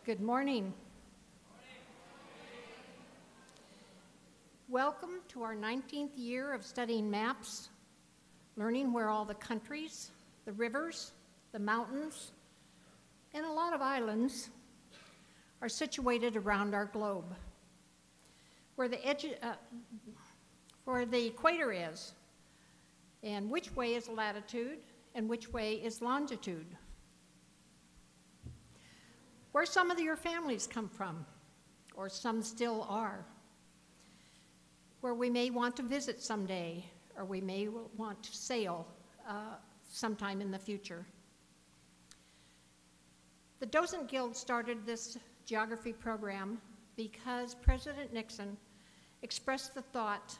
Good morning. Welcome to our 19th year of studying maps, learning where all the countries, the rivers, the mountains, and a lot of islands are situated around our globe. Where the equator is, and which way is latitude, and which way is longitude. Where some of your families come from, or some still are. Where we may want to visit someday, or we may want to sail sometime in the future. The Docent Guild started this geography program because President Nixon expressed the thought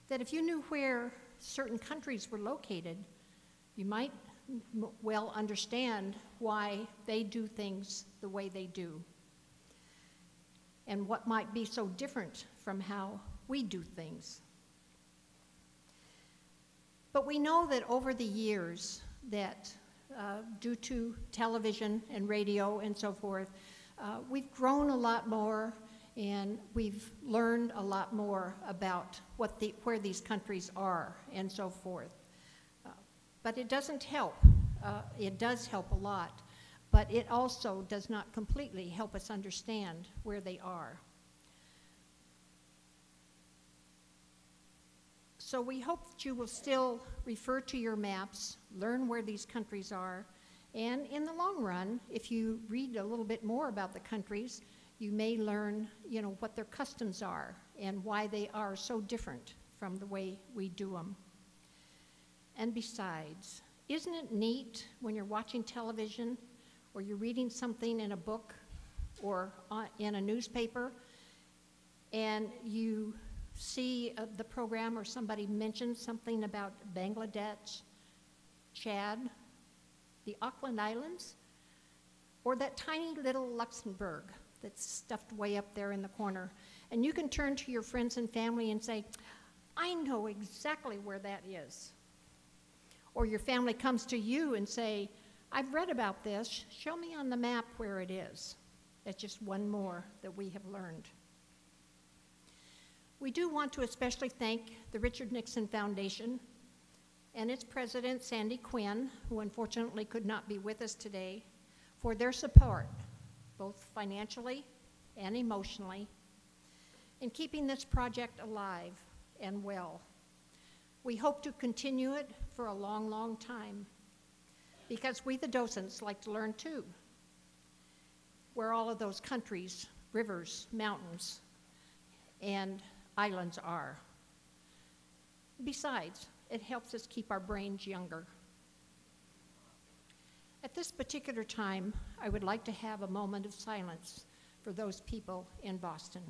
that if you knew where certain countries were located, you might well understand why they do things the way they do, and what might be so different from how we do things. But we know that over the years that due to television and radio and so forth, we've grown a lot more and we've learned a lot more about where these countries are and so forth. But it doesn't help. It does help a lot, but it also does not completely help us understand where they are. So we hope that you will still refer to your maps, learn where these countries are, and in the long run, if you read a little bit more about the countries, you may learn, what their customs are and why they are so different from the way we do them. And besides, isn't it neat when you're watching television or you're reading something in a book or in a newspaper and you see the program or somebody mentions something about Bangladesh, Chad, the Auckland Islands, or that tiny little Luxembourg that's stuffed way up there in the corner. And you can turn to your friends and family and say, I know exactly where that is. Or your family comes to you and say, I've read about this, show me on the map where it is. That's just one more that we have learned. We do want to especially thank the Richard Nixon Foundation and its president, Sandy Quinn, who unfortunately could not be with us today, for their support, both financially and emotionally, in keeping this project alive and well. We hope to continue it for a long, long time, because we, the docents, like to learn too, where all of those countries, rivers, mountains, and islands are. Besides, it helps us keep our brains younger. At this particular time, I would like to have a moment of silence for those people in Boston.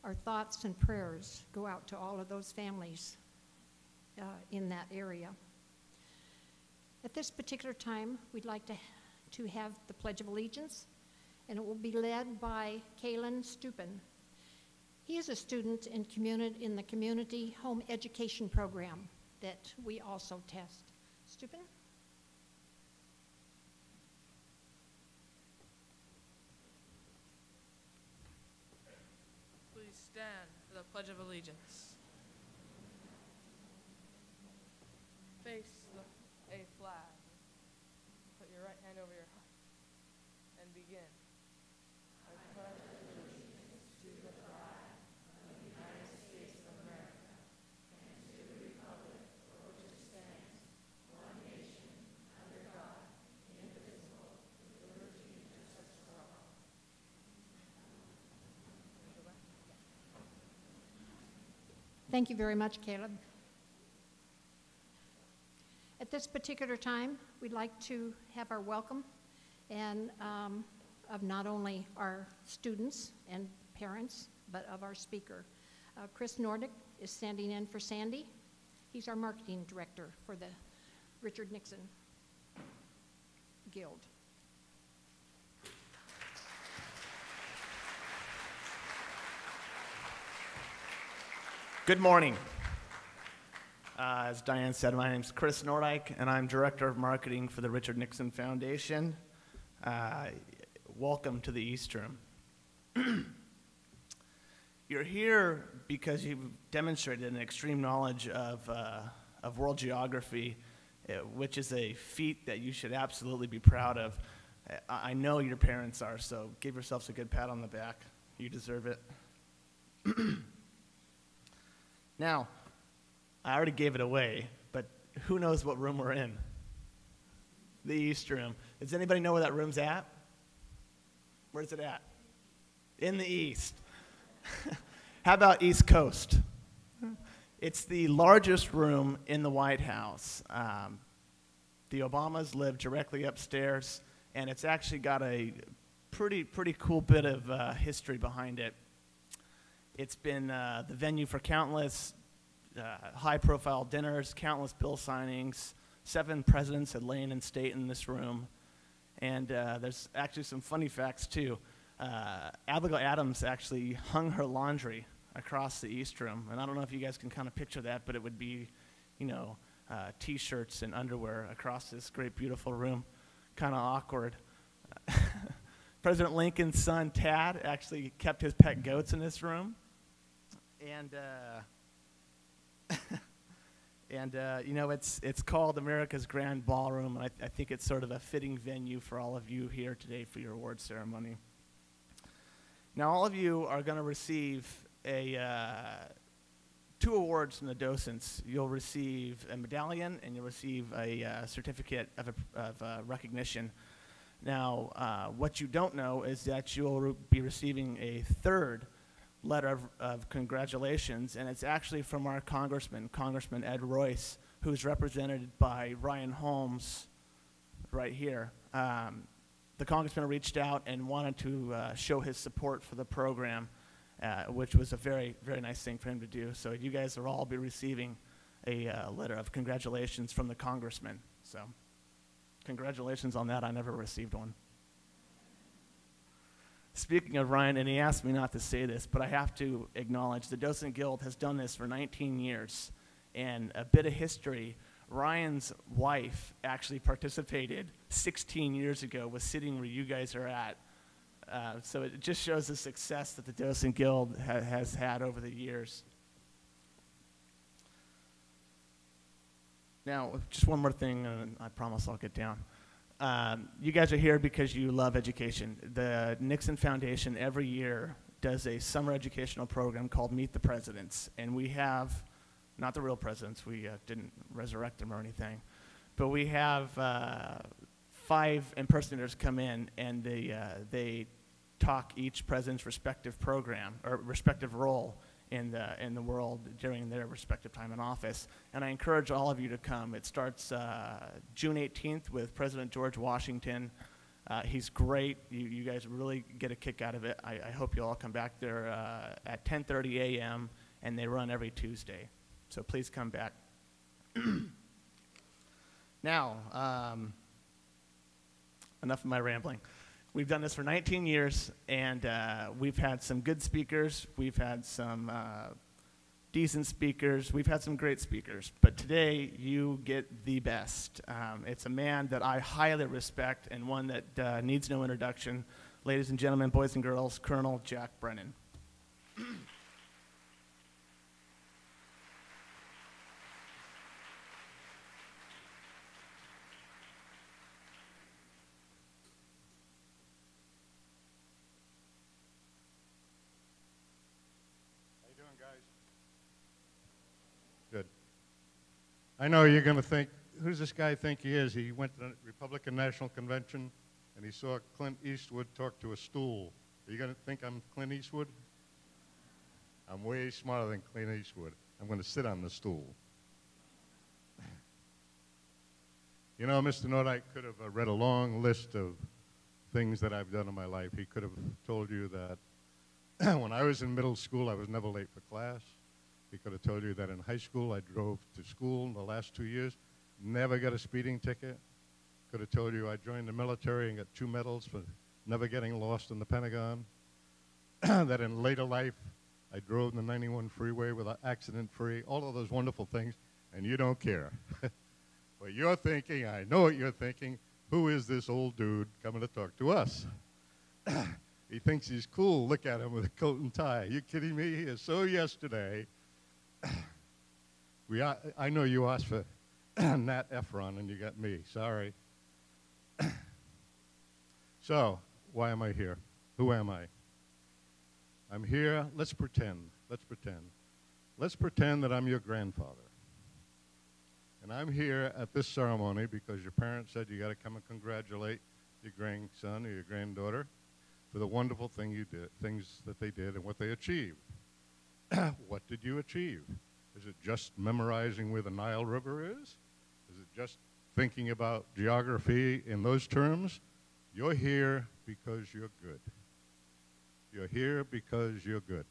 Our thoughts and prayers go out to all of those families in that area. At this particular time, we'd like to have the Pledge of Allegiance, and it will be led by Kalen Stupin. He is a student in the Community Home Education Program that we also test. Stupin? Stand for the Pledge of Allegiance. Face a flag. Put your right hand over your heart and begin. I pledge allegiance to the flag of the United States of America and to the republic for which it stands, one nation, under God, indivisible, with liberty and justice for all. Thank you very much, Caleb. At this particular time, we'd like to have our welcome and of not only our students and parents, but of our speaker. Chris Nordick is standing in for Sandy. He's our marketing director for the Richard Nixon Guild. Good morning. As Diane said, my name is Chris Nordyke, and I'm Director of Marketing for the Richard Nixon Foundation. Welcome to the East Room. You're here because you've demonstrated an extreme knowledge of world geography, which is a feat that you should absolutely be proud of. I know your parents are, so give yourselves a good pat on the back. You deserve it. Now, I already gave it away, but who knows what room we're in? The East Room. Does anybody know where that room's at? Where's it at? In the East. How about East Coast? It's the largest room in the White House. The Obamas live directly upstairs, and it's actually got a pretty cool bit of history behind it. It's been the venue for countless high-profile dinners, countless bill signings. 7 presidents had lain in state in this room. And there's actually some funny facts, too. Abigail Adams actually hung her laundry across the East Room. And I don't know if you guys can kind of picture that, but it would be, you know, T-shirts and underwear across this great, beautiful room. Kind of awkward. President Lincoln's son, Tad, actually kept his pet goats in this room. And you know, it's called America's Grand Ballroom, and I think it's sort of a fitting venue for all of you here today for your award ceremony. Now, all of you are going to receive 2 awards from the docents. You'll receive a medallion, and you'll receive a certificate of recognition. Now, what you don't know is that you'll be receiving a 3rd letter of congratulations, and it's actually from our Congressman Ed Royce, who's represented by Ryan Holmes right here. The Congressman reached out and wanted to show his support for the program, which was a very, very nice thing for him to do. So you guys will all be receiving a letter of congratulations from the Congressman. So congratulations on that. I never received one. Speaking of Ryan, and he asked me not to say this, but I have to acknowledge the Docent Guild has done this for 19 years. And a bit of history, Ryan's wife actually participated 16 years ago, was sitting where you guys are at. So it just shows the success that the Docent Guild has had over the years. Now, just one more thing, and I promise I'll get down. You guys are here because you love education. The Nixon Foundation every year does a summer educational program called Meet the Presidents, and we have, not the real presidents, we didn't resurrect them or anything, but we have 5 impersonators come in, and they talk each president's respective program, or respective role in the world during their respective time in office. And I encourage all of you to come. It starts June 18th with President George Washington. He's great. You guys really get a kick out of it. I hope you'll all come back there at 10:30 a.m. and they run every Tuesday. So please come back. Now, enough of my rambling. We've done this for 19 years, and we've had some good speakers. We've had some decent speakers. We've had some great speakers. But today, you get the best. It's a man that I highly respect and one that needs no introduction. Ladies and gentlemen, boys and girls, Colonel Jack Brennan. I know you're going to think, who does this guy think he is? He went to the Republican National Convention, and he saw Clint Eastwood talk to a stool. Are you going to think I'm Clint Eastwood? I'm way smarter than Clint Eastwood. I'm going to sit on the stool. You know, Mr. Nordyke could have read a long list of things that I've done in my life. He could have told you that when I was in middle school, I was never late for class. He could have told you that in high school, I drove to school in the last 2 years, never got a speeding ticket. Could have told you I joined the military and got 2 medals for never getting lost in the Pentagon. That in later life, I drove the 91 freeway with accident-free, all of those wonderful things, and you don't care. But you're thinking, I know what you're thinking, who is this old dude coming to talk to us? He thinks he's cool. Look at him with a coat and tie. Are you kidding me? He is so yesterday. I know you asked for Nat Ephron, and you got me. Sorry. So, why am I here? Who am I? I'm here. Let's pretend. Let's pretend. Let's pretend that I'm your grandfather. And I'm here at this ceremony because your parents said you got to come and congratulate your grandson or your granddaughter for the wonderful things that they did and what they achieved. What did you achieve? Is it just memorizing where the Nile River is? Is it just thinking about geography in those terms? You're here because you're good. You're here because you're good.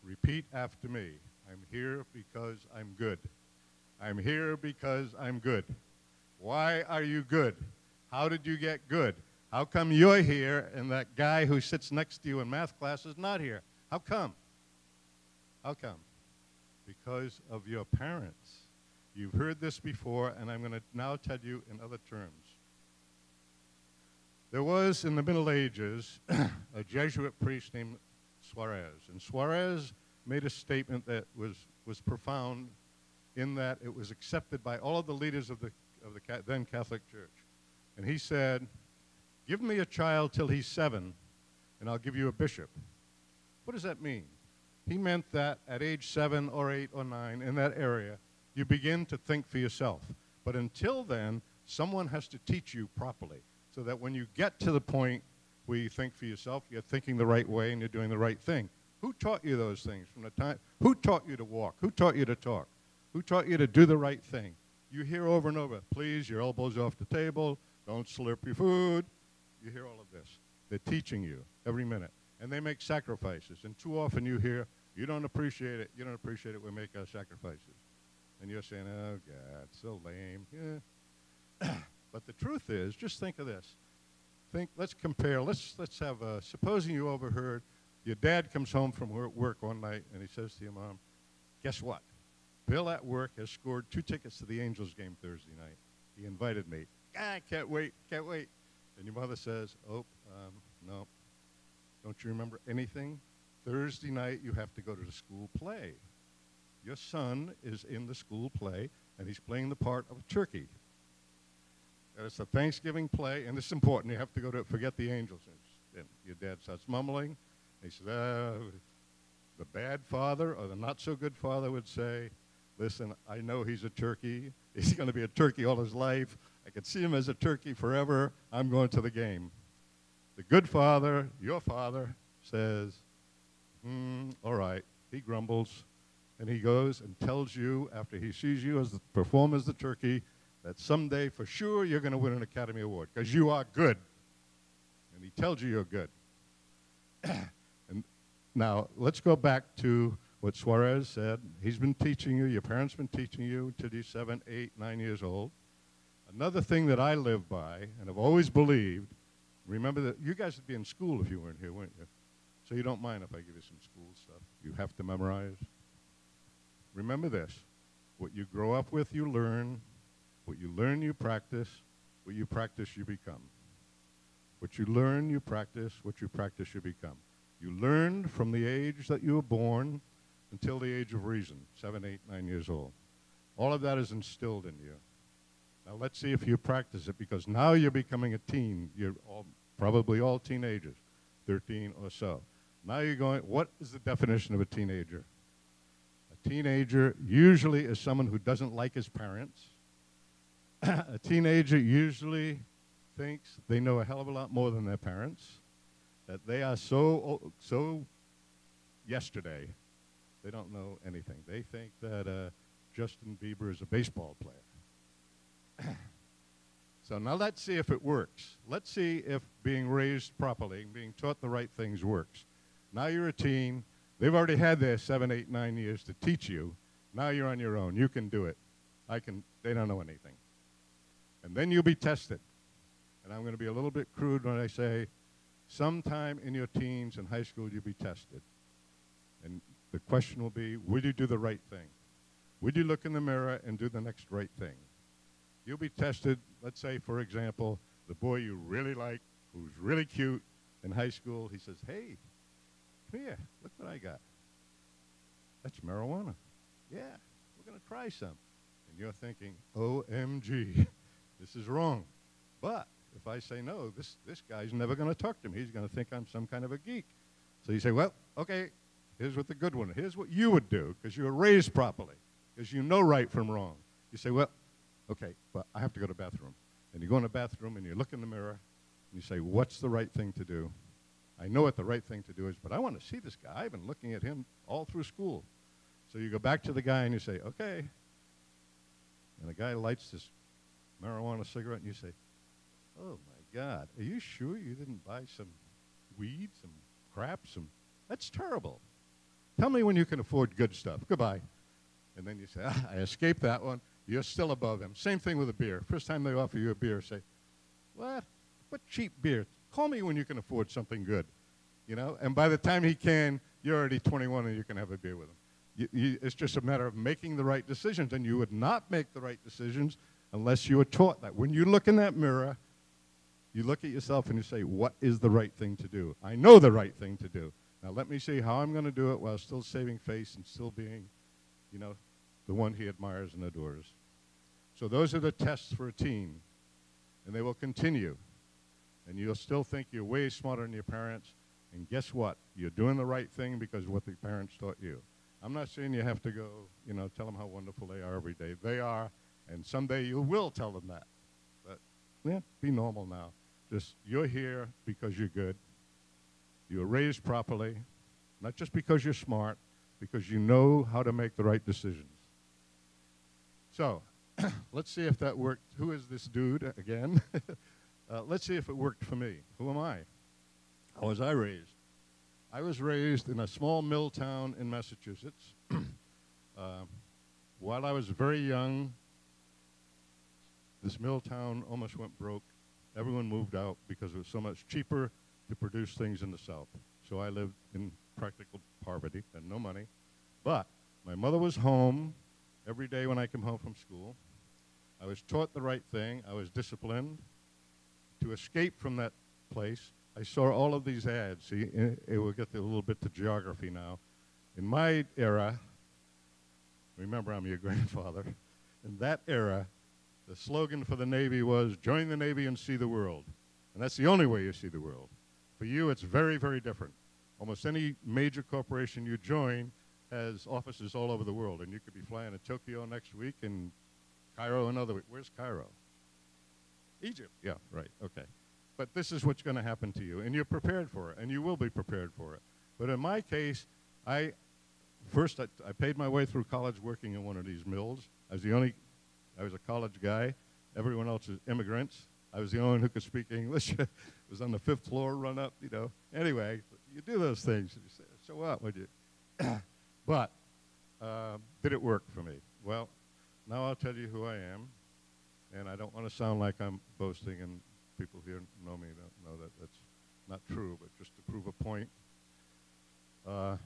Repeat after me. I'm here because I'm good. I'm here because I'm good. Why are you good? How did you get good? How come you're here and that guy who sits next to you in math class is not here? How come? How come? Because of your parents. You've heard this before, and I'm going to now tell you in other terms. There was, in the Middle Ages, a Jesuit priest named Suarez. And Suarez made a statement that was profound in that it was accepted by all of the leaders of the then Catholic Church. And he said, give me a child till he's 7, and I'll give you a bishop. What does that mean? He meant that at age 7 or 8 or 9, in that area, you begin to think for yourself. But until then, someone has to teach you properly, so that when you get to the point where you think for yourself, you're thinking the right way and you're doing the right thing. Who taught you those things from the time? Who taught you to walk? Who taught you to talk? Who taught you to do the right thing? You hear over and over, please, your elbows off the table, don't slurp your food. You hear all of this. They're teaching you every minute. And they make sacrifices. And too often you hear, you don't appreciate it. You don't appreciate it. We make our sacrifices. And you're saying, oh, God, so lame. Yeah. But the truth is, just think of this. Let's compare. Let's have supposing you overheard, your dad comes home from work one night and he says to your mom, guess what? Bill at work has scored 2 tickets to the Angels game Thursday night. He invited me. I can't wait, can't wait. And your mother says, oh, no. Don't you remember anything? Thursday night you have to go to the school play. Your son is in the school play and he's playing the part of a turkey. And it's a Thanksgiving play, and this is important. You have to go to forget the Angels. And your dad starts mumbling. He says, the bad father or the not-so-good father would say, listen, I know he's a turkey. He's going to be a turkey all his life. I can see him as a turkey forever. I'm going to the game. The good father, your father, says, all right. He grumbles, and he goes and tells you, after he sees you perform as the turkey, that someday for sure you're going to win an Academy Award because you are good. And he tells you you're good. And now, let's go back to what Suarez said. He's been teaching you, your parents been teaching you until you're 7, 8, 9 years old. Another thing that I live by, and have always believed, remember that you guys would be in school if you weren't here, wouldn't you? So you don't mind if I give you some school stuff you have to memorize. Remember this. What you grow up with, you learn. What you learn, you practice. What you practice, you become. What you learn, you practice. What you practice, you become. You learned from the age that you were born until the age of reason, 7, 8, 9 years old. All of that is instilled in you. Now let's see if you practice it, because now you're becoming a teen. You're probably all teenagers, 13 or so. Now you're going, what is the definition of a teenager? A teenager usually is someone who doesn't like his parents. A teenager usually thinks they know a hell of a lot more than their parents, that they are so yesterday, they don't know anything. They think that Justin Bieber is a baseball player. So now let's see if it works. Let's see if being raised properly, being taught the right things works. Now you're a teen. They've already had their 7, 8, 9 years to teach you. Now you're on your own. You can do it. They don't know anything. And then you'll be tested. And I'm going to be a little bit crude when I say sometime in your teens and high school you'll be tested. And the question will be, would you do the right thing? Would you look in the mirror and do the next right thing? You'll be tested, let's say, for example, the boy you really like, who's really cute in high school, he says, hey, come here, look what I got. That's marijuana. Yeah, we're going to try some. And you're thinking, OMG, this is wrong. But if I say no, this guy's never going to talk to me. He's going to think I'm some kind of a geek. So you say, well, okay, here's what the good one, here's what you would do, because you were raised properly, because you know right from wrong. You say, well, okay, but I have to go to the bathroom. And you go in the bathroom and you look in the mirror and you say, what's the right thing to do? I know what the right thing to do is, but I want to see this guy. I've been looking at him all through school. So you go back to the guy and you say, okay. And the guy lights this marijuana cigarette and you say, oh my God, are you sure you didn't buy some weed, some crap, that's terrible. Tell me when you can afford good stuff. Goodbye. And then you say, I escaped that one. You're still above them. Same thing with a beer. First time they offer you a beer, say, what cheap beer? Call me when you can afford something good, you know? And by the time he can, you're already 21 and you can have a beer with him. It's just a matter of making the right decisions, and you would not make the right decisions unless you were taught that. When you look in that mirror, you look at yourself and you say, what is the right thing to do? I know the right thing to do. Now let me see how I'm going to do it while still saving face and still being, you know, the one he admires and adores. So those are the tests for a teen, and they will continue. And you'll still think you're way smarter than your parents, and guess what? You're doing the right thing because of what the parents taught you. I'm not saying you have to go, you know, tell them how wonderful they are every day. They are, and someday you will tell them that. But, yeah, be normal now. Just, you're here because you're good. You were raised properly, not just because you're smart, because you know how to make the right decisions. So, let's see if that worked. Who is this dude again? Let's see if it worked for me. Who am I? How was I raised? I was raised in a small mill town in Massachusetts. While I was very young, this mill town almost went broke. Everyone moved out because it was so much cheaper to produce things in the South. So I lived in practical poverty and no money. But my mother was home every day when I came home from school. I was taught the right thing. I was disciplined. To escape from that place, I saw all of these ads. See, we'll get a little bit to geography now. In my era, remember I'm your grandfather, in that era, the slogan for the Navy was, join the Navy and see the world. And that's the only way you see the world. For you, it's very, very different. Almost any major corporation you join has offices all over the world. And you could be flying to Tokyo next week and Cairo another week. Where's Cairo? Egypt. Yeah, right, okay. But this is what's going to happen to you, and you're prepared for it, and you will be prepared for it. But in my case, I paid my way through college working in one of these mills. I was a college guy. Everyone else was immigrants. I was the only one who could speak English. Was on the 5th floor, run up, you know. Anyway, you do those things. You say, so what would you? But did it work for me? Well, now I'll tell you who I am. And I don't want to sound like I'm boasting, and people here know me, don't know that that's not true, but just to prove a point. I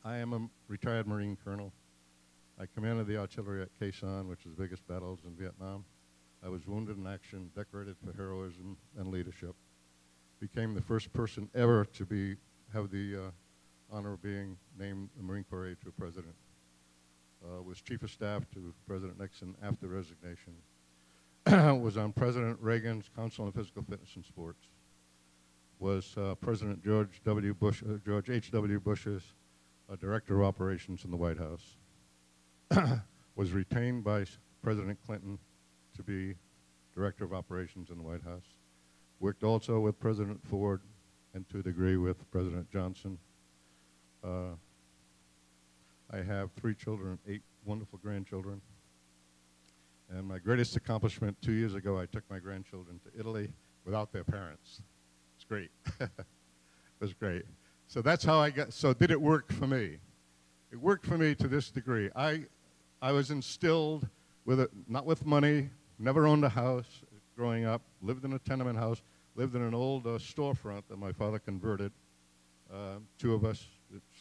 am a retired Marine colonel. I commanded the artillery at Quezon, which was the biggest battles in Vietnam. I was wounded in action, decorated for heroism and leadership. Became the first person ever to have the honor of being named a Marine Corps aide to a president. Was Chief of Staff to President Nixon after resignation. Was on President Reagan's Council on Physical Fitness and Sports. Was President George H.W. Bush's Director of Operations in the White House. Was retained by President Clinton to be Director of Operations in the White House. Worked also with President Ford and to a degree with President Johnson. I have 3 children, 8 wonderful grandchildren. And my greatest accomplishment, 2 years ago, I took my grandchildren to Italy without their parents. It's great. It was great. So that's how so did it work for me? It worked for me to this degree. I was instilled not with money, never owned a house growing up, lived in a tenement house, lived in an old storefront that my father converted. 2 of us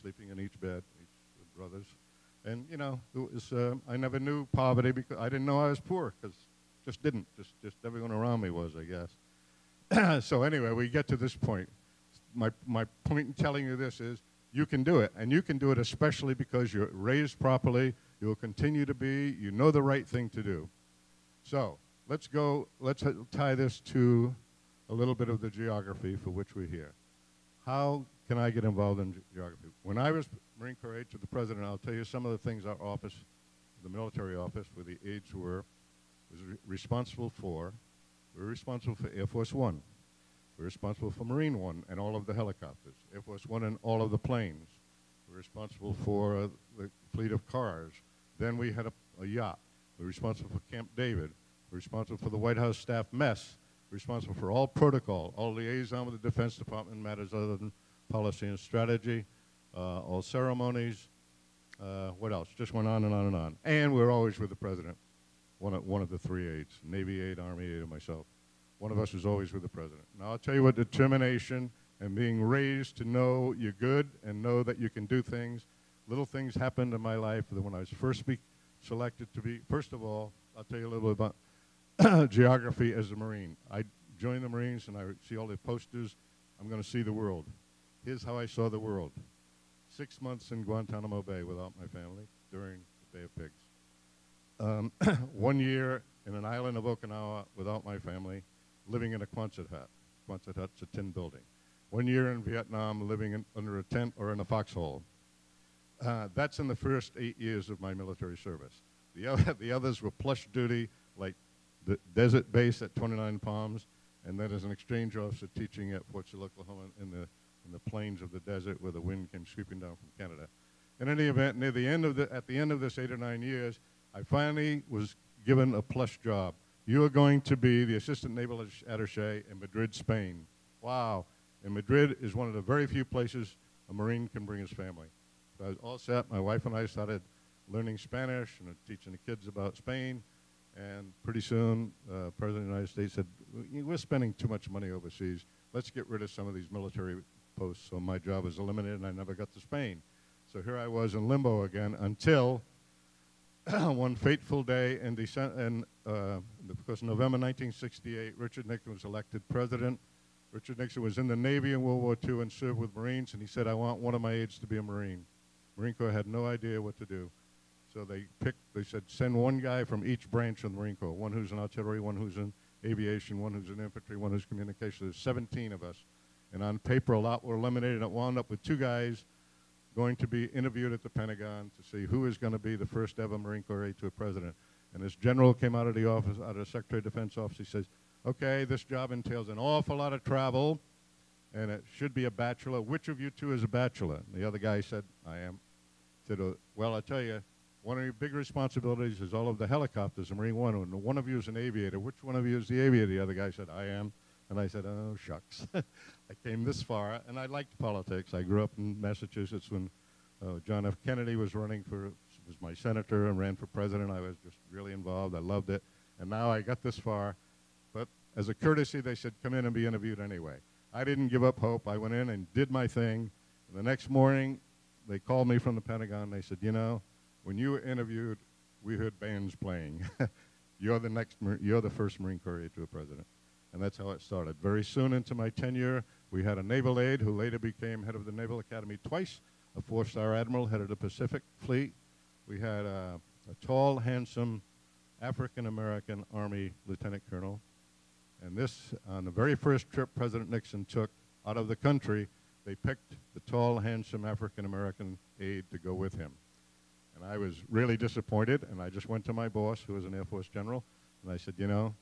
sleeping in each bed, each brothers. And, you know, it was, I never knew poverty because I didn't know I was poor, because just didn't. Just everyone around me was, I guess. So anyway, we get to this point. My point in telling you this is you can do it, and you can do it especially because you're raised properly, you will continue to be, you know the right thing to do. So let's tie this to a little bit of the geography for which we're here. How can I get involved in geography? When I was Marine Corps aide to the President, I'll tell you some of the things our office, the military office, where the aides was responsible for. We were responsible for Air Force One. We were responsible for Marine One and all of the helicopters. Air Force One and all of the planes. We were responsible for the fleet of cars. Then we had a yacht. We were responsible for Camp David. We were responsible for the White House staff mess. We were responsible for all protocol, all liaison with the Defense Department matters other than policy and strategy, all ceremonies. What else? Just went on and on and on. And we were always with the President, one of the three aides, Navy aide, Army aide, and myself. One of us was always with the President. Now I'll tell you what determination and being raised to know you're good and know that you can do things. Little things happened in my life that when I was first selected to be, first of all, I'll tell you a little bit about geography as a Marine. I joined the Marines and I see all the posters, I'm going to see the world. Here's how I saw the world. 6 months in Guantanamo Bay without my family during the Bay of Pigs. 1 year in an island of Okinawa without my family, living in a Quonset hut. Quonset hut's a tin building. 1 year in Vietnam, living under a tent or in a foxhole. That's in the first 8 years of my military service. The others were plush duty, like the desert base at 29 Palms, and then as an exchange officer teaching at Fort Sill, Oklahoma, in the plains of the desert where the wind came sweeping down from Canada. In any event, at the end of this 8 or 9 years, I finally was given a plush job. You are going to be the assistant naval attaché in Madrid, Spain. Wow. And Madrid is one of the very few places a Marine can bring his family. So I was all set. My wife and I started learning Spanish and teaching the kids about Spain. And pretty soon, President of the United States said, we're spending too much money overseas. Let's get rid of some of these military posts. So my job was eliminated, and I never got to Spain. So here I was in limbo again until one fateful day in December, because November 1968, Richard Nixon was elected president. Richard Nixon was in the Navy in World War II and served with Marines, and he said, I want one of my aides to be a Marine. Marine Corps had no idea what to do. So they said, send one guy from each branch of the Marine Corps, one who's in artillery, one who's in aviation, one who's in infantry, one who's communication. There's 17 of us. And on paper, a lot were eliminated, and it wound up with 2 guys going to be interviewed at the Pentagon to see who is going to be the first ever Marine Corps aide to a president. And this general came out of the office, out of the Secretary of Defense office. He says, okay, this job entails an awful lot of travel, and it should be a bachelor. Which of you two is a bachelor? And the other guy said, I am. He said, well, I'll tell you, one of your big responsibilities is all of the helicopters in Marine One, and one of you is an aviator. Which one of you is the aviator? The other guy said, I am. And I said, oh, shucks. I came this far, and I liked politics. I grew up in Massachusetts when John F. Kennedy was running was my senator and ran for president. I was just really involved. I loved it. And now I got this far. But as a courtesy, they said, come in and be interviewed anyway. I didn't give up hope. I went in and did my thing. And the next morning, they called me from the Pentagon. They said, you know, when you were interviewed, we heard bands playing. You're the first Marine Corps aide to a president. And that's how it started. Very soon into my tenure, we had a naval aide who later became head of the Naval Academy twice, a 4-star admiral, head of the Pacific Fleet. We had a tall, handsome African-American Army lieutenant colonel. And this, on the very first trip President Nixon took out of the country, they picked the tall, handsome African-American aide to go with him. And I was really disappointed, and I just went to my boss, who was an Air Force general, and I said, you know,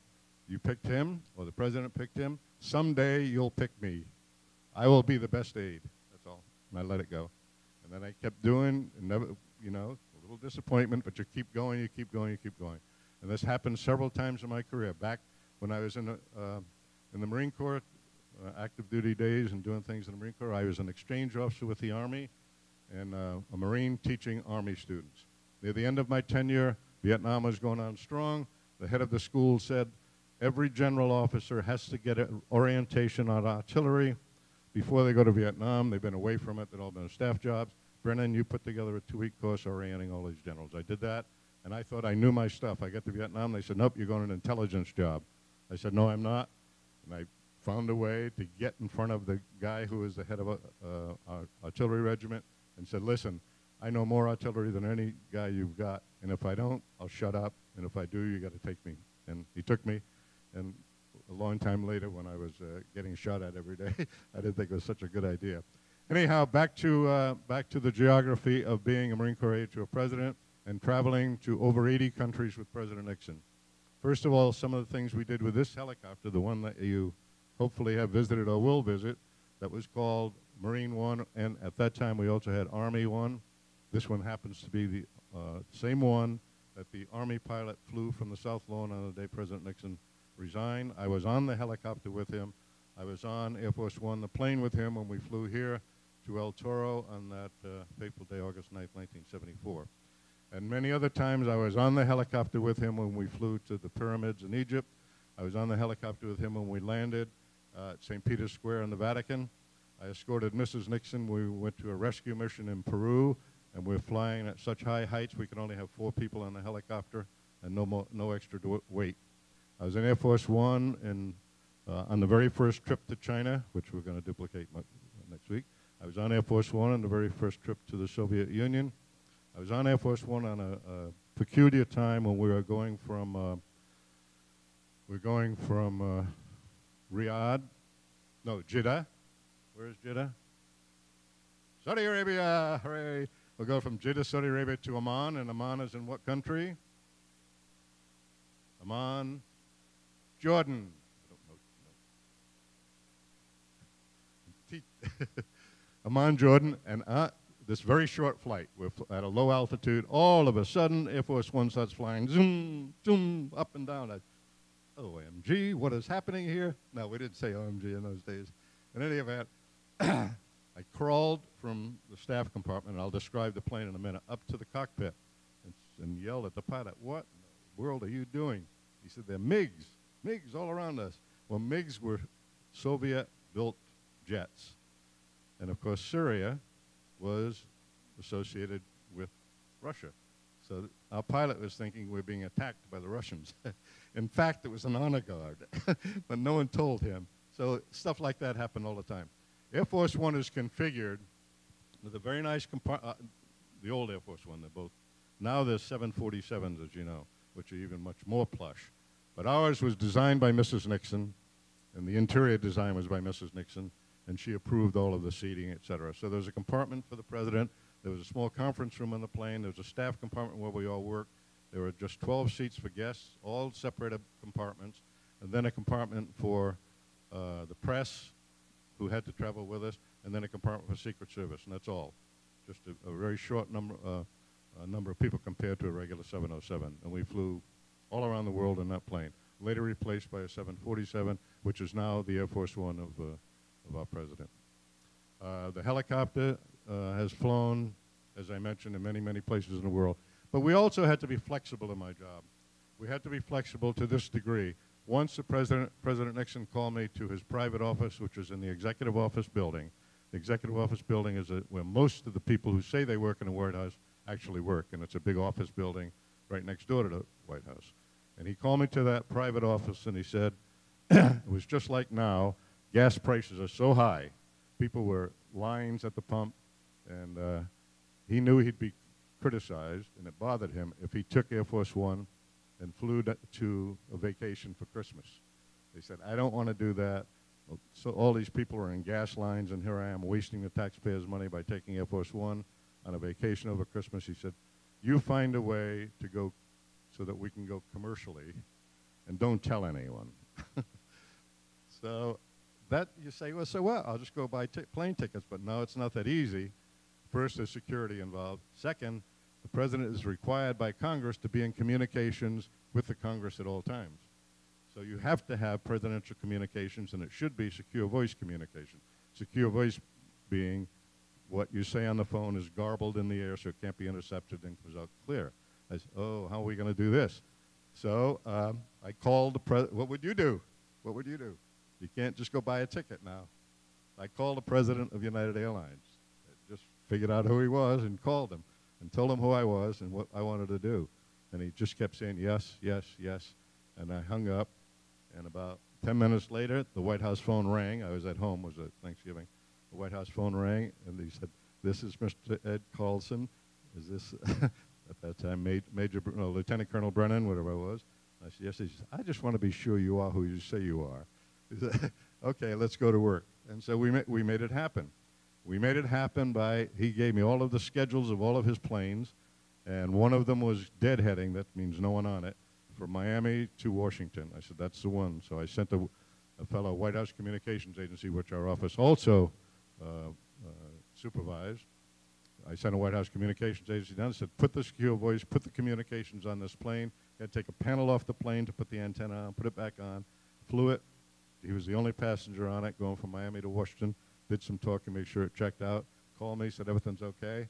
you picked him, or the president picked him. Someday you'll pick me. I will be the best aide. That's all. And I let it go. And then I kept doing, and never, you know, a little disappointment, but you keep going, you keep going, you keep going. And this happened several times in my career. Back when I was in the Marine Corps, active duty days and doing things in the Marine Corps, I was an exchange officer with the Army and a Marine teaching Army students. Near the end of my tenure, Vietnam was going on strong. The head of the school said, every general officer has to get an orientation on artillery, before they go to Vietnam. They've been away from it. They've all been on staff jobs. Brennan, you put together a 2-week course orienting all these generals. I did that, and I thought I knew my stuff. I got to Vietnam. They said, nope, you're going to an intelligence job. I said, no, I'm not. And I found a way to get in front of the guy who was the head of our artillery regiment and said, listen, I know more artillery than any guy you've got, and if I don't, I'll shut up, and if I do, you got to take me. And he took me, and a long time later when I was getting shot at every day, I didn't think it was such a good idea. Anyhow, back to the geography of being a Marine Corps aide to a president and traveling to over 80 countries with President Nixon. First of all, some of the things we did with this helicopter, the one that you hopefully have visited or will visit, that was called Marine One, and at that time we also had Army One. This one happens to be the same one that the Army pilot flew from the South Lawn on the day President Nixon resigned. I was on the helicopter with him. I was on Air Force One, the plane with him when we flew here to El Toro on that fateful day, August 9th, 1974. And many other times I was on the helicopter with him when we flew to the pyramids in Egypt. I was on the helicopter with him when we landed at St. Peter's Square in the Vatican. I escorted Mrs. Nixon. We went to a rescue mission in Peru, and we were flying at such high heights we could only have 4 people on the helicopter and no extra weight. I was in Air Force One on the very first trip to China, which we're going to duplicate next week. I was on Air Force One on the very first trip to the Soviet Union. I was on Air Force One on a peculiar time when we were going from Jeddah. Where is Jeddah? Saudi Arabia, hooray. We'll go from Jeddah, Saudi Arabia to Amman, and Amman is in what country? Amman, Jordan. I don't know. Amman, Jordan, and this very short flight. We're at a low altitude. All of a sudden, Air Force One starts flying, zoom, zoom, up and down. OMG, what is happening here? No, we didn't say OMG in those days. In any event, I crawled from the staff compartment, and I'll describe the plane in a minute, up to the cockpit and yelled at the pilot, what in the world are you doing? He said, they're MiGs all around us. Well, MiGs were Soviet-built jets. And of course, Syria was associated with Russia. So our pilot was thinking we're being attacked by the Russians. In fact, it was an honor guard, but no one told him. So stuff like that happened all the time. Air Force One is configured with a very nice the old Air Force One, they're both. Now there's 747s, as you know, which are even much more plush. But ours was designed by Mrs. Nixon, and the interior design was by Mrs. Nixon, and she approved all of the seating, et cetera. So there was a compartment for the president. There was a small conference room on the plane. There was a staff compartment where we all worked. There were just 12 seats for guests, all separated compartments, and then a compartment for the press, who had to travel with us, and then a compartment for Secret Service, and that's all. Just a very short number of people compared to a regular 707, and we flew all around the world in that plane, later replaced by a 747, which is now the Air Force One of our president. The helicopter has flown, as I mentioned, in many, many places in the world, but we also had to be flexible in my job. We had to be flexible to this degree. Once President Nixon called me to his private office, which was in the Executive Office Building. The Executive Office Building is where most of the people who say they work in the White House actually work, and it's a big office building right next door to the White House. And he called me to that private office, and he said, it was just like now, gas prices are so high. People were lines at the pump, and he knew he'd be criticized, and it bothered him if he took Air Force One and flew to a vacation for Christmas. They said, I don't want to do that. So all these people are in gas lines, and here I am wasting the taxpayers' money by taking Air Force One on a vacation over Christmas. He said, you find a way to go so that we can go commercially, and don't tell anyone. So that, you say, well, so what? I'll just go buy plane tickets. But no, it's not that easy. First, there's security involved. Second, the president is required by Congress to be in communications with the Congress at all times. So you have to have presidential communications, and it should be secure voice communication. Secure voice being what you say on the phone is garbled in the air so it can't be intercepted and comes out clear. I said, oh, how are we going to do this? So I called the president. What would you do? What would you do? You can't just go buy a ticket now. I called the president of United Airlines. I just figured out who he was and called him and told him who I was and what I wanted to do. And he just kept saying yes, yes, yes. And I hung up, and about 10 minutes later, the White House phone rang. I was at home, it was at Thanksgiving. The White House phone rang, and he said, "This is Mr. Ed Carlson. Is this," at that time, Lieutenant Colonel Brennan, whatever I was. I said, "Yes." He said, "I just want to be sure you are who you say you are." He said, "Okay, let's go to work." And so we made it happen. We made it happen by, he gave me all of the schedules of all of his planes, and one of them was deadheading, that means no one on it, from Miami to Washington. I said, "That's the one." So I sent a fellow White House Communications Agency, which our office also supervised. I sent a White House Communications Agency down and said, "Put the secure voice, put the communications on this plane." You had to take a panel off the plane to put the antenna on, put it back on, flew it. He was the only passenger on it, going from Miami to Washington, did some talking, made sure it checked out, called me, said everything's okay.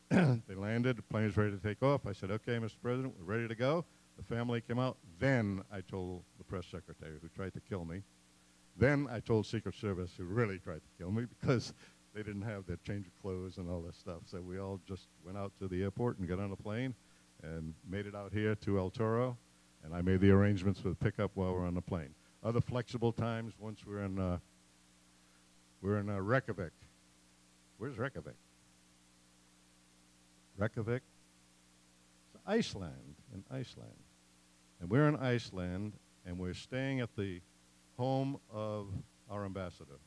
They landed, the plane was ready to take off. I said, "Okay, Mr. President, we're ready to go." The family came out. Then I told the press secretary, who tried to kill me. Then I told Secret Service, who really tried to kill me, because they didn't have their change of clothes and all this stuff. So we all just went out to the airport and got on a plane and made it out here to El Toro. And I made the arrangements for the pickup while we're on the plane. Other flexible times, once we're in Reykjavik. Where's Reykjavik? Reykjavik? It's Iceland, in Iceland. And we're in Iceland, and we're staying at the home of our ambassador.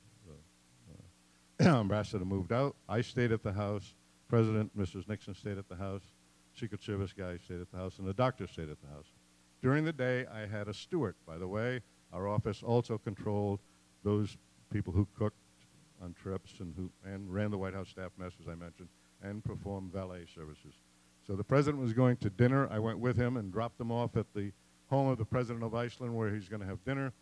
Our ambassador moved out. I stayed at the house. President, Mrs. Nixon stayed at the house. Secret Service guy stayed at the house, and the doctor stayed at the house. During the day, I had a steward. By the way, our office also controlled those people who cooked on trips and ran the White House staff mess, as I mentioned, and performed valet services. So the president was going to dinner. I went with him and dropped him off at the home of the president of Iceland, where he's going to have dinner.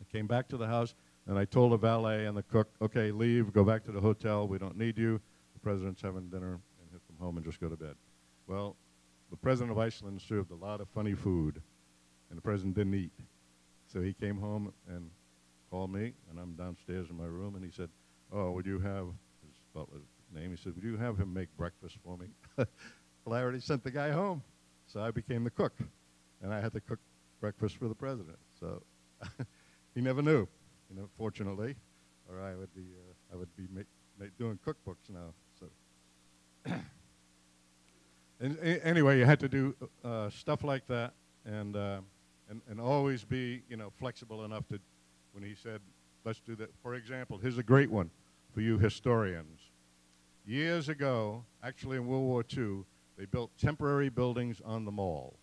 I came back to the house, and I told the valet and the cook, "Okay, leave, go back to the hotel. We don't need you. The president's having dinner, and he'll come home and just go to bed." Well, the president of Iceland served a lot of funny food, and the president didn't eat. So he came home and called me, and I'm downstairs in my room, and he said, "Oh, would you have," his butler's name, he said, "would you have him make breakfast for me?" Well, I already sent the guy home, so I became the cook, and I had to cook breakfast for the president. So he never knew, fortunately, or I would be doing cookbooks now. So and anyway, you had to do stuff like that, and always be flexible enough to, when he said, "Let's do that." For example, here's a great one for you historians. Years ago, actually in World War II, they built temporary buildings on the mall.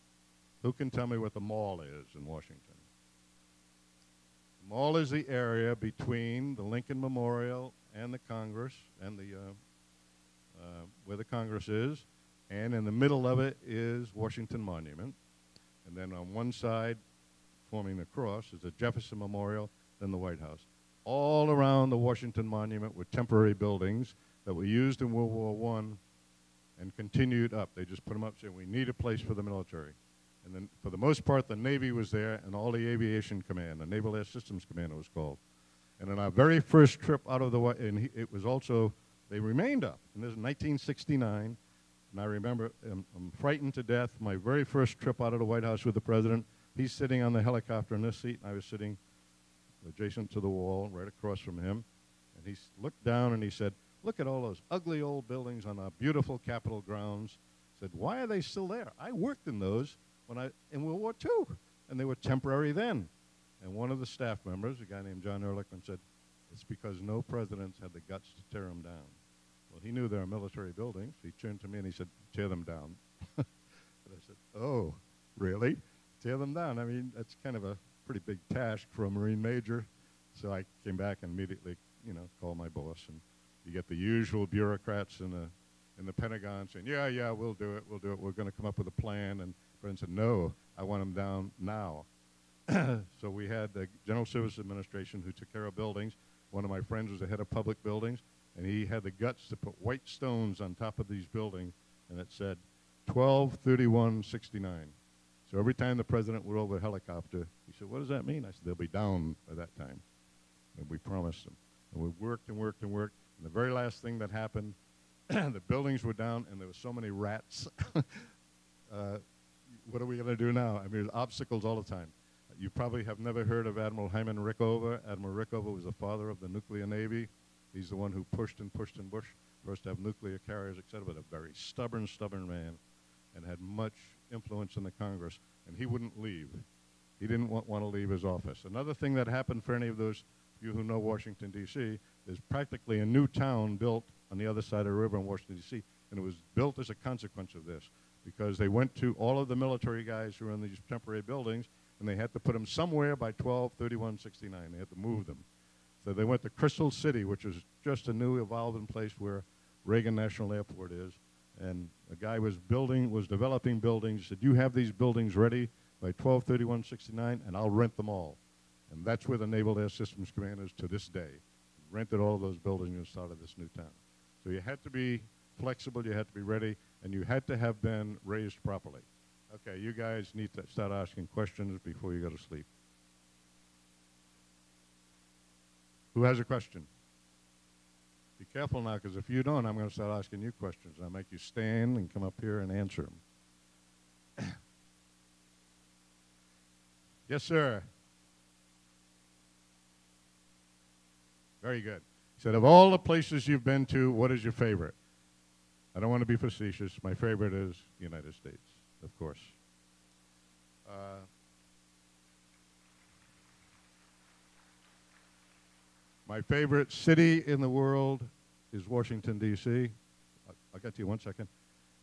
Who can tell me what the mall is in Washington? The mall is the area between the Lincoln Memorial and the Congress, and where the Congress is, and in the middle of it is Washington Monument. And then on one side, forming the cross, is the Jefferson Memorial, then the White House. All around the Washington Monument were temporary buildings that were used in World War I and continued up. They just put them up saying, "We need a place for the military." And then, for the most part, the Navy was there, and all the Aviation Command, the Naval Air Systems Command it was called. And on our very first trip out of the White, and it was also, they remained up. And this is 1969, and I remember, I'm frightened to death. My very first trip out of the White House with the president, he's sitting on the helicopter in this seat, and I was sitting adjacent to the wall, right across from him. And he looked down and he said, "Look at all those ugly old buildings on our beautiful Capitol grounds." He said, "Why are they still there? I worked in those in World War II, and they were temporary then." And one of the staff members, a guy named John Ehrlichman, said, "It's because no presidents had the guts to tear them down." Well, he knew there were military buildings. He turned to me and he said, "Tear them down." And I said, "Oh, really? Tear them down?" I mean, that's kind of a pretty big task for a Marine major. So I came back and immediately, called my boss. And you get the usual bureaucrats in the Pentagon saying, yeah, we'll do it. We're going to come up with a plan. And the president said, "No, I want them down now." So we had the General Services Administration who took care of buildings. One of my friends was the head of public buildings, and he had the guts to put white stones on top of these buildings, and it said 12/31/69. So every time the president went over a helicopter, he said, "What does that mean?" I said, "They'll be down by that time." And we promised him. And we worked and worked and worked. And the very last thing that happened, the buildings were down, and there were so many rats. What are we going to do now? I mean, there's obstacles all the time. You probably have never heard of Admiral Hyman Rickover. Admiral Rickover was the father of the nuclear navy. He's the one who pushed and pushed and pushed for us to have nuclear carriers, et cetera, but a very stubborn, stubborn man, and had much influence in the Congress, and he wouldn't leave. He didn't want to leave his office. Another thing that happened for any of those of you who know Washington, D.C., is practically a new town built on the other side of the river in Washington, D.C., and it was built as a consequence of this, because they went to all of the military guys who were in these temporary buildings, and they had to put them somewhere by 12/31/69. They had to move them. So they went to Crystal City, which is just a new evolving place where Reagan National Airport is. And a guy was developing buildings. He said, you have these buildings ready by 12/31/69, and I'll rent them all. And that's where the Naval Air Systems Command is to this day. Rented all of those buildings and started this new town. So you had to be flexible, you had to be ready, and you had to have been raised properly. Okay, you guys need to start asking questions before you go to sleep. Who has a question? Be careful now, because if you don't, I'm going to start asking you questions. I'll make you stand and come up here and answer them. Yes, sir. Very good. He said, of all the places you've been to, what is your favorite? I don't want to be facetious. My favorite is the United States, of course. My favorite city in the world is Washington, D.C. I'll get to you 1 second.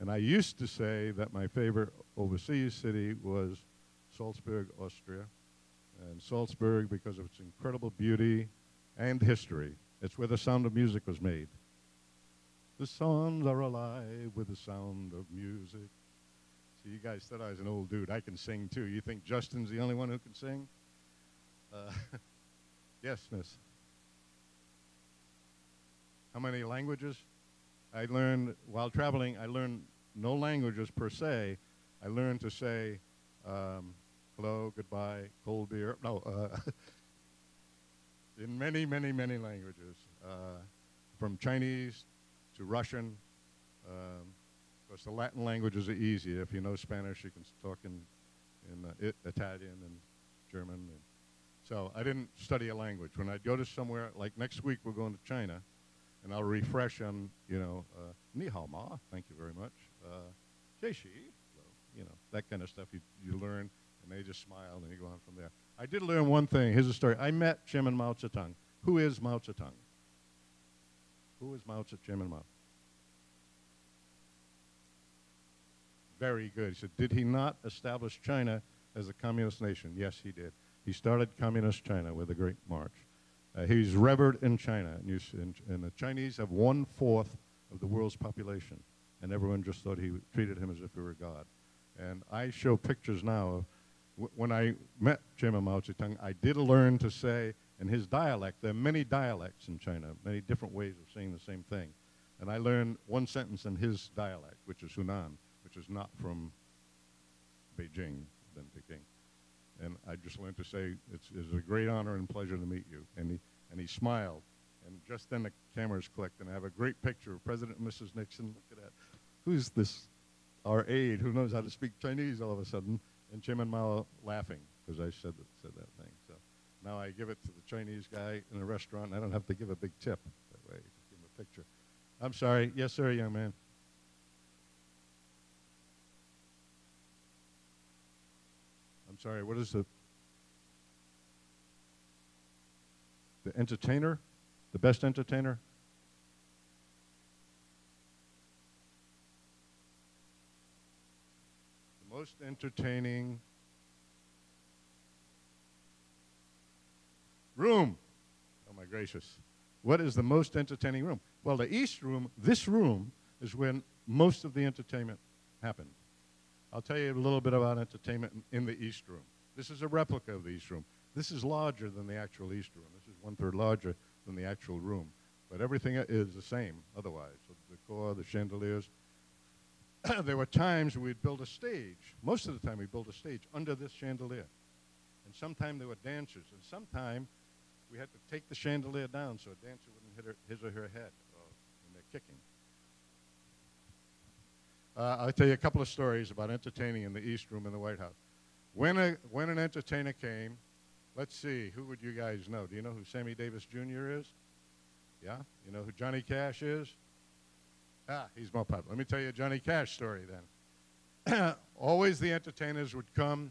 And I used to say that my favorite overseas city was Salzburg, Austria. And Salzburg because of its incredible beauty and history. It's where the Sound of Music was made. The songs are alive with the sound of music. See, you guys thought I was an old dude. I can sing, too. You think Justin's the only one who can sing? Yes, miss. How many languages? I learned, while traveling, I learned no languages per se. I learned to say hello, goodbye, cold beer. No, in many, many, many languages, from Chinese to Russian. Of course, the Latin languages are easy. If you know Spanish, you can talk in Italian and German. And so I didn't study a language. When I'd go to somewhere, like next week we're going to China, and I'll refresh on, ni hao ma, thank you very much, xie xi, that kind of stuff you learn, and they just smile, and you go on from there. I did learn one thing. Here's a story. I met Chairman Mao Zedong. Who is Mao Zedong? Who is Mao Zedong? Chairman Mao? Very good. He said, did he not establish China as a communist nation? Yes, he did. He started communist China with the Great March. He's revered in China, and the Chinese have 1/4 of the world's population, and everyone just thought he treated him as if he were God. And I show pictures now of when I met Chairman Mao Zedong, I did learn to say in his dialect, there are many dialects in China, many different ways of saying the same thing. And I learned one sentence in his dialect, which is Hunan, which is not from Beijing, then Peking. And I just learned to say, it's a great honor and pleasure to meet you. And he smiled. And just then the cameras clicked, and I have a great picture of President and Mrs. Nixon. Look at that. Who's this? Our aide, who knows how to speak Chinese all of a sudden, and Chairman Mao laughing, because I said that thing. So now I give it to the Chinese guy in a restaurant, and I don't have to give a big tip. That way, just give him a picture. I'm sorry. Yes, sir, young man. I'm sorry, what is the entertainer? The best entertainer? The most entertaining room. Oh my gracious. What is the most entertaining room? Well, the East Room, this room, is when most of the entertainment happened. I'll tell you a little bit about entertainment in the East Room. This is a replica of the East Room. This is larger than the actual East Room. This is 1/3 larger than the actual room. But everything is the same otherwise. So the decor, the chandeliers. There were times we'd build a stage. Most of the time we built a stage under this chandelier. And sometimes there were dancers. And sometimes we had to take the chandelier down so a dancer wouldn't hit his or her head when they're kicking. I'll tell you a couple of stories about entertaining in the East Room in the White House. When an entertainer came, let's see, who would you guys know? Do you know who Sammy Davis Jr. is? Yeah? You know who Johnny Cash is? Ah, he's more popular. Let me tell you a Johnny Cash story then. Always the entertainers would come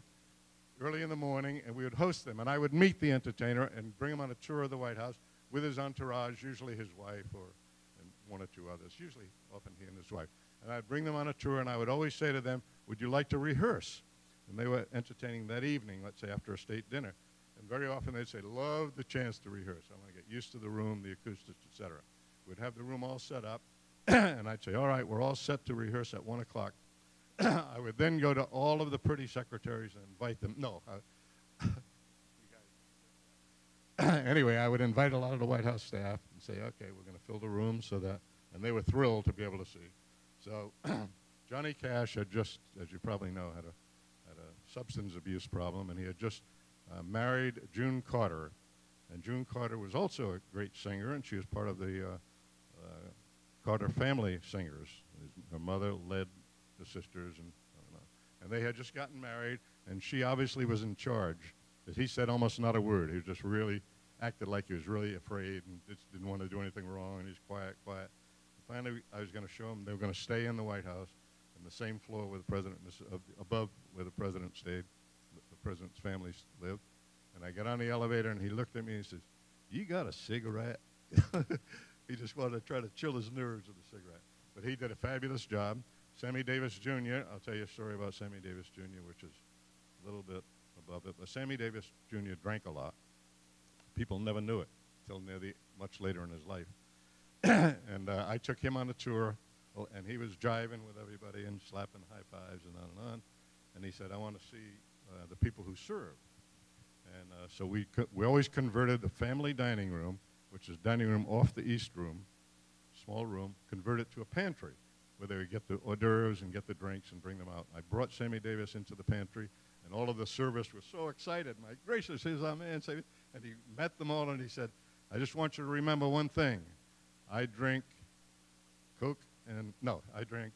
early in the morning, and we would host them. And I would meet the entertainer and bring him on a tour of the White House with his entourage, usually his wife and one or two others, usually often he and his wife. And I'd bring them on a tour, and I would always say to them, would you like to rehearse? And they were entertaining that evening, let's say after a state dinner. And very often they'd say, love the chance to rehearse. I want to get used to the room, the acoustics, et cetera. We'd have the room all set up, and I'd say, all right, we're all set to rehearse at 1 o'clock. I would then go to all of the pretty secretaries and invite them. No. Anyway, I would invite a lot of the White House staff and say, okay, we're going to fill the room so that, and they were thrilled to be able to see. So Johnny Cash had just, as you probably know, had a substance abuse problem, and he had just married June Carter. And June Carter was also a great singer, and she was part of the Carter family singers. Her mother led the sisters, and they had just gotten married, and she obviously was in charge. As he said almost not a word. He just really acted like he was really afraid and just didn't want to do anything wrong, and he's quiet, quiet. Finally, I was going to show them they were going to stay in the White House on the same floor where the president, above where the president stayed, the president's family lived. And I got on the elevator, and he looked at me and he says, you got a cigarette? He just wanted to try to chill his nerves with a cigarette. But he did a fabulous job. Sammy Davis Jr., I'll tell you a story about Sammy Davis Jr., which is a little bit above it. But Sammy Davis Jr. drank a lot. People never knew it until much later in his life. And I took him on a tour, and he was jiving with everybody and slapping high fives and on and on. And he said, I want to see the people who serve. And so we always converted the family dining room, which is dining room off the East Room, small room, converted to a pantry where they would get the hors d'oeuvres and get the drinks and bring them out. I brought Sammy Davis into the pantry, and all of the service was so excited. My gracious, here's our man. And he met them all, and he said, I just want you to remember one thing. I drink Coke I drink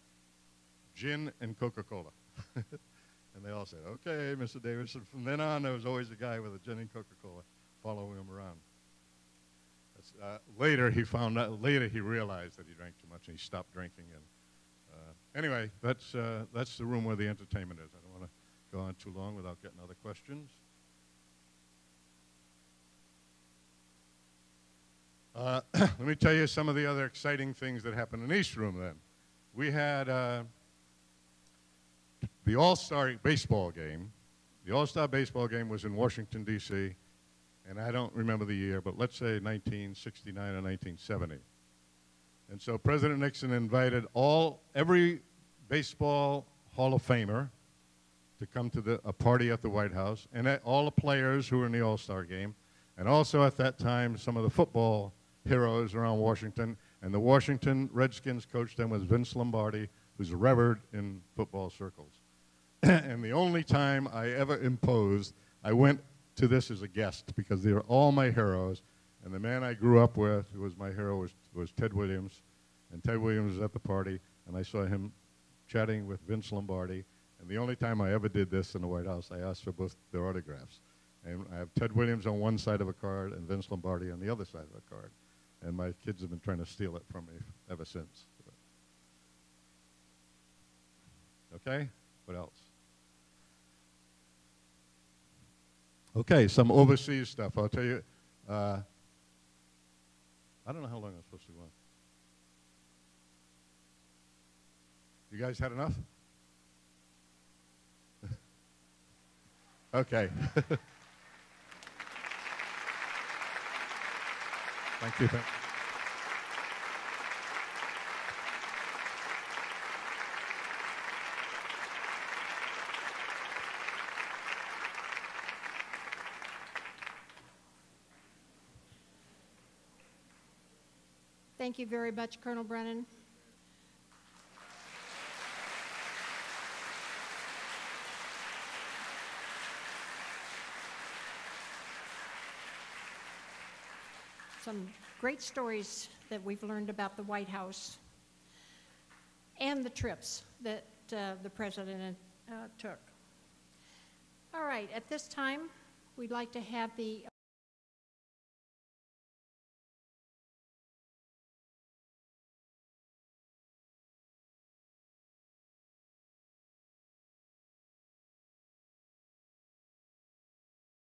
gin and Coca-Cola. And they all said, okay, Mr. Davis. And from then on, there was always a guy with a gin and Coca-Cola following him around. Later, he realized that he drank too much, and he stopped drinking. And anyway, that's the room where the entertainment is. I don't want to go on too long without getting other questions. Let me tell you some of the other exciting things that happened in East Room then. We had the All-Star baseball game. The All-Star baseball game was in Washington, D.C., and I don't remember the year, but let's say 1969 or 1970. And so President Nixon invited every baseball Hall of Famer to come to a party at the White House, and all the players who were in the All-Star game, and also at that time some of the football heroes around Washington. And the Washington Redskins coach then was Vince Lombardi, who's revered in football circles. And the only time I ever imposed, I went to this as a guest because they were all my heroes. And the man I grew up with, who was my hero, was Ted Williams. And Ted Williams was at the party, and I saw him chatting with Vince Lombardi. And the only time I ever did this in the White House, I asked for both their autographs. And I have Ted Williams on one side of a card and Vince Lombardi on the other side of a card. And my kids have been trying to steal it from me ever since. Okay, what else? Okay, some overseas stuff. I'll tell you, I don't know how long I'm supposed to go on. You guys had enough? Okay. Thank you. Thank you very much, Colonel Brennan. some great stories that we've learned about the White House and the trips that the president took. All right, at this time, we'd like to have the